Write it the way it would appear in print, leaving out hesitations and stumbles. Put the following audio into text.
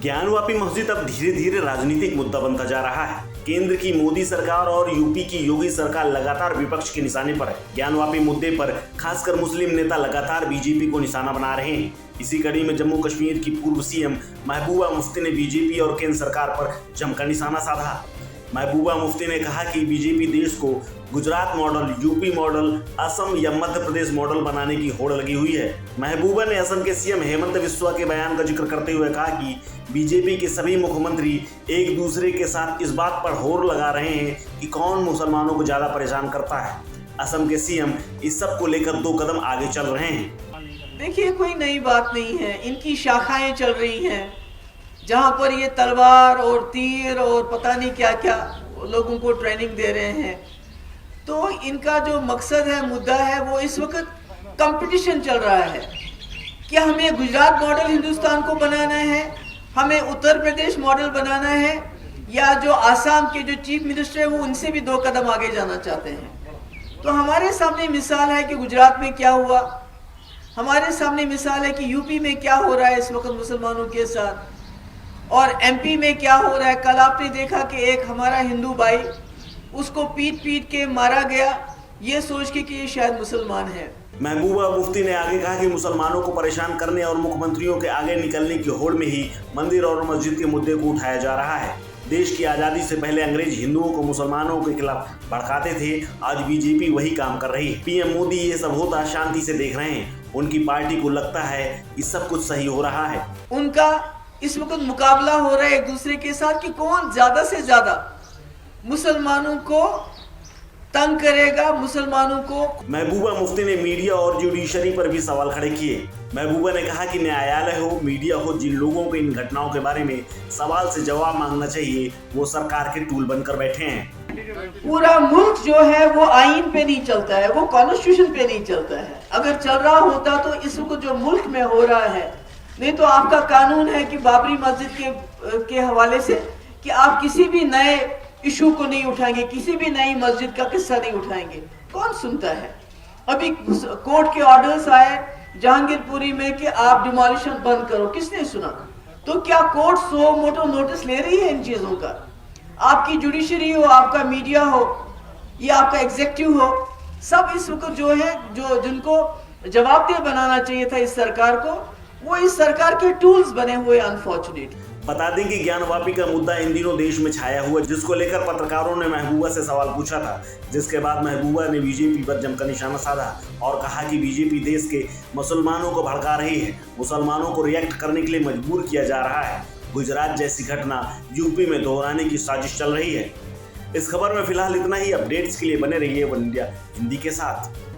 ज्ञानवापी मस्जिद अब धीरे धीरे राजनीतिक मुद्दा बनता जा रहा है। केंद्र की मोदी सरकार और यूपी की योगी सरकार लगातार विपक्ष के निशाने पर है। ज्ञानवापी मुद्दे पर खासकर मुस्लिम नेता लगातार बीजेपी को निशाना बना रहे हैं। इसी कड़ी में जम्मू कश्मीर की पूर्व सीएम महबूबा मुफ्ती ने बीजेपी और केंद्र सरकार पर जमकर निशाना साधा। महबूबा मुफ्ती ने कहा कि बीजेपी देश को Gujarat model, UP model, Assam या मध्य प्रदेश मॉडल बनाने की होड़ लगी हुई है। महबूबा ने असम के सीएम हेमंत बिस्वा के बयान का जिक्र करते हुए कहा कि बीजेपी के सभी मुख्यमंत्री एक दूसरे के साथ इस बात पर होड़ लगा रहे हैं कि कौन मुसलमानों को ज्यादा परेशान करता है। असम के सीएम इस सब को लेकर 2 कदम आगे चल रहे हैं। देखिए, कोई नई बात नहीं है, इनकी शाखाएं चल रही हैं जहां पर ये तलवार और तीर और पता नहीं क्या क्या लोगों को ट्रेनिंग दे रहे हैं। तो इनका जो मकसद है, मुद्दा है, वो इस वक्त कंपटीशन चल रहा है कि हमें गुजरात मॉडल हिंदुस्तान को बनाना है, हमें उत्तर प्रदेश मॉडल बनाना है, या जो आसाम के जो चीफ मिनिस्टर है वो उनसे भी 2 कदम आगे जाना चाहते हैं। तो हमारे सामने मिसाल है कि गुजरात में क्या हुआ, हमारे सामने मिसाल है कि यूपी में क्या हो रहा है इस वक्त मुसलमानों के साथ, और एमपी में क्या हो रहा है। कल आपने देखा कि एक हमारा हिंदू भाई, उसको पीट पीट के मारा गया, ये सोच के कि ये शायद मुसलमान है। महबूबा मुफ्ती ने आगे कहा कि मुसलमानों को परेशान करने और मुख्यमंत्रियों के आगे निकलने की होड़ में ही मंदिर और मस्जिद के मुद्दे को उठाया जा रहा है। देश की आज़ादी से पहले अंग्रेज हिंदुओं को मुसलमानों के खिलाफ भड़काते थे, आज बीजेपी वही काम कर रही है। पीएम मोदी ये सब होता शांति से देख रहे हैं। उनकी पार्टी को लगता है कि सब कुछ सही हो रहा है। उनका इस वक्त मुकाबला हो रहा है एक दूसरे के साथ कि कौन ज्यादा से ज्यादा मुसलमानों को तंग करेगा, मुसलमानों को। महबूबा मुफ्ती ने मीडिया और जुडिशरी पर भी सवाल खड़े किए। महबूबा ने कहा कि न्यायालय हो, मीडिया हो, जिन लोगों को इन घटनाओं के बारे में सवाल से जवाब मांगना चाहिए, वो सरकार के टूल बनकर बैठे हैं। पूरा मुल्क जो है वो आईन पे नहीं चलता है, वो कॉन्स्टिट्यूशन पे नहीं चलता है। अगर चल रहा होता तो इस वक्त जो मुल्क में हो रहा है, नहीं तो आपका कानून है कि बाबरी मस्जिद के हवाले से कि आप किसी भी नए इशू को नहीं उठाएंगे, किसी भी नई मस्जिद का किस्सा नहीं उठाएंगे। कौन सुनता है? अभी कोर्ट के ऑर्डर्स आए जहांगीरपुरी में कि आप डिमोलिशन बंद करो, किसने सुना? तो क्या कोर्ट सो मोटो नोटिस ले रही है इन चीजों का? आपकी जुडिशरी हो, आपका मीडिया हो, या आपका एग्जीक्यूटिव हो, सब इस वक्त जो है, जो जिनको जवाबदेह बनाना चाहिए था इस सरकार को, वो इस सरकार के टूल्स बने हुए। अनफॉर्चुनेट बता दें कि ज्ञानवापी का मुद्दा इन दिनों देश में छाया हुआ, जिसको लेकर पत्रकारों ने महबूबा से सवाल पूछा था, जिसके बाद महबूबा ने बीजेपी पर जमकर निशाना साधा और कहा कि बीजेपी देश के मुसलमानों को भड़का रही है, मुसलमानों को रिएक्ट करने के लिए मजबूर किया जा रहा है। गुजरात जैसी घटना यूपी में दोहराने की साजिश चल रही है। इस खबर में फिलहाल इतना ही। अपडेट्स के लिए बने रहिए वन इंडिया हिंदी के साथ।